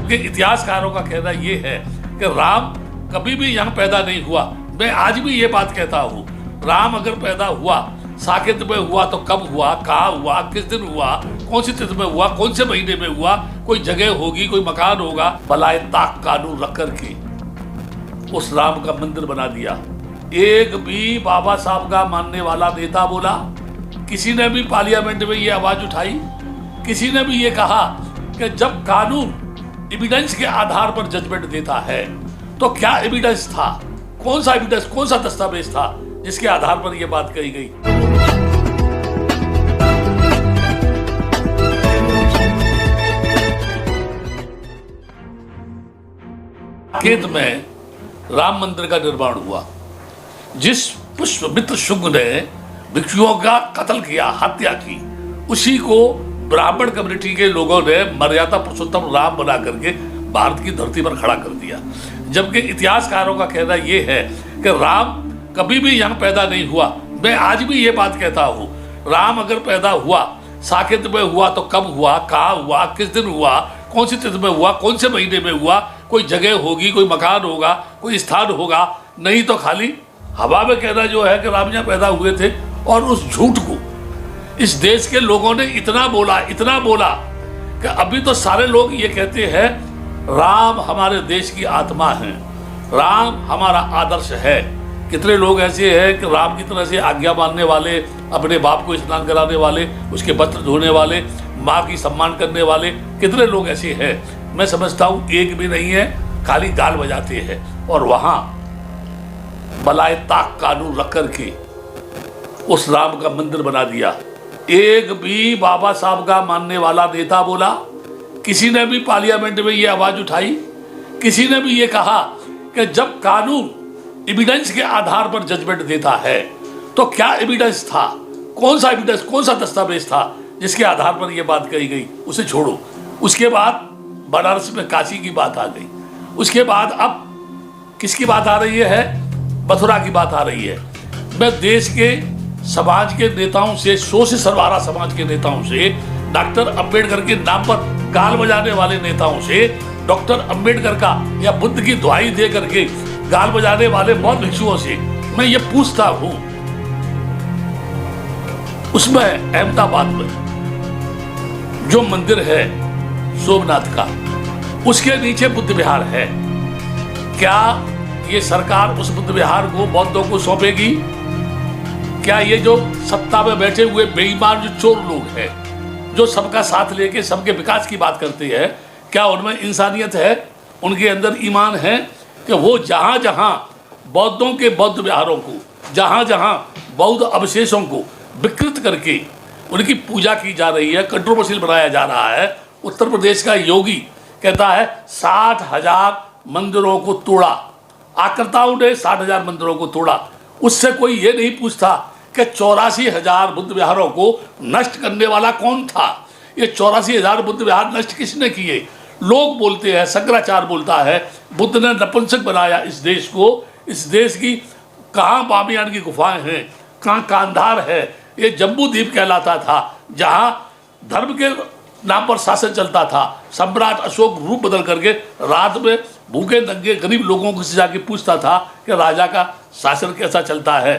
जबकि इतिहासकारों का कहना ये है कि राम कभी भी यहाँ पैदा नहीं हुआ। मैं आज भी ये बात कहता हूँ, राम अगर पैदा हुआ, साकेत में हुआ तो कब हुआ, कहाँ हुआ, किस दिन हुआ, कौन सी तिथि में हुआ, कौन से महीने में हुआ, कोई जगह होगी, कोई मकान होगा। बलाए ताक कानून रख करके उस राम का मंदिर बना दिया। एक भी बाबा साहब का मानने वाला नेता बोला? किसी ने भी पार्लियामेंट में ये आवाज उठाई? किसी ने भी ये कहा कि जब कानून एविडेंस के आधार पर जजमेंट देता है तो क्या एविडेंस था, कौन सा एविडेंस, कौन सा दस्तावेज था जिसके आधार पर यह बात कही गई? साकेत में राम मंदिर का निर्माण हुआ। जिस पुष्पमित्र शुंग ने भिक्षुओं का कत्ल किया, हत्या की, उसी को ब्राह्मण कम्युनिटी के लोगों ने मर्यादा पुरुषोत्तम राम बना करके भारत की धरती पर खड़ा कर दिया। जबकि इतिहासकारों का कहना यह है कि राम कभी भी यहाँ पैदा नहीं हुआ। मैं आज भी ये बात कहता हूँ, राम अगर पैदा हुआ, साकेत में हुआ तो कब हुआ, कहाँ हुआ, किस दिन हुआ, कौन सी तिथि में हुआ, कौन से महीने में हुआ, कोई जगह होगी, कोई मकान होगा, कोई स्थान होगा। नहीं तो खाली हवा में कहना जो है कि राम यहाँ पैदा हुए थे। और उस झूठ को इस देश के लोगों ने इतना बोला कि अभी तो सारे लोग ये कहते हैं राम हमारे देश की आत्मा है, राम हमारा आदर्श है। कितने लोग ऐसे हैं कि राम की तरह से आज्ञा मानने वाले, अपने बाप को स्नान कराने वाले, उसके वस्त्र धोने वाले, माँ की सम्मान करने वाले, कितने लोग ऐसे हैं? मैं समझता हूँ एक भी नहीं है, खाली गाल बजाते हैं। और वहाँ बलाए ताक कानून रख करके उस राम का मंदिर बना दिया। एक भी बाबा साहब का मानने वाला नेता बोला? किसी ने भी पार्लियामेंट में ये आवाज उठाई? किसी ने भी ये कहा कि जब कानून एविडेंस के आधार पर जजमेंट देता है तो क्या एविडेंस था, कौन सा एविडेंस, कौन सा दस्तावेज था जिसके आधार पर यह बात कही गई? उसे छोड़ो। उसके बाद बनारस में काशी की बात आ गई। उसके बाद अब किसकी बात आ रही है? मथुरा की बात आ रही है। मैं देश के समाज के नेताओं से, शोषित सरवारा समाज के नेताओं से, डॉक्टर अंबेडकर के नाम पर गाल बजाने वाले नेताओं से, डॉक्टर अंबेडकर का या बुद्ध की दुहाई दे करके गाल बजाने वाले बौद्ध भिक्षुओं से मैं ये पूछता हूं, उसमें अहमदाबाद में जो मंदिर है सोमनाथ का, उसके नीचे बुद्ध विहार है। क्या ये सरकार उस बुद्ध विहार को बौद्धों को सौंपेगी? क्या ये जो सत्ता में बैठे हुए बेईमान जो चोर लोग हैं, जो सबका साथ लेके सबके विकास की बात करते हैं, क्या उनमें इंसानियत है, उनके अंदर ईमान है कि वो जहाँ जहाँ बौद्धों के बौद्ध विहारों को, जहाँ जहाँ बौद्ध अवशेषों को विकृत करके उनकी पूजा की जा रही है, कंट्रोवर्शियल बनाया जा रहा है? उत्तर प्रदेश का योगी कहता है 60,000 मंदिरों को तोड़ा, आक्रताओं ने 60,000 मंदिरों को तोड़ा। उससे कोई ये नहीं पूछता कि 84,000 बुद्ध विहारों को नष्ट करने वाला कौन था? ये 84,000 बुद्ध विहार नष्ट किसने किए? लोग बोलते हैं, शंकराचार्य बोलता है बुद्ध ने नपुंसक बनाया इस देश को। इस देश की कहाँ बामियान की गुफाएं हैं, कहाँ कांधार है? ये जम्बू द्वीप कहलाता था, जहाँ धर्म के नाम पर शासन चलता था। सम्राट अशोक रूप बदल करके रात में भूखे नंगे गरीब लोगों को जाके पूछता था कि राजा का शासन कैसा चलता है।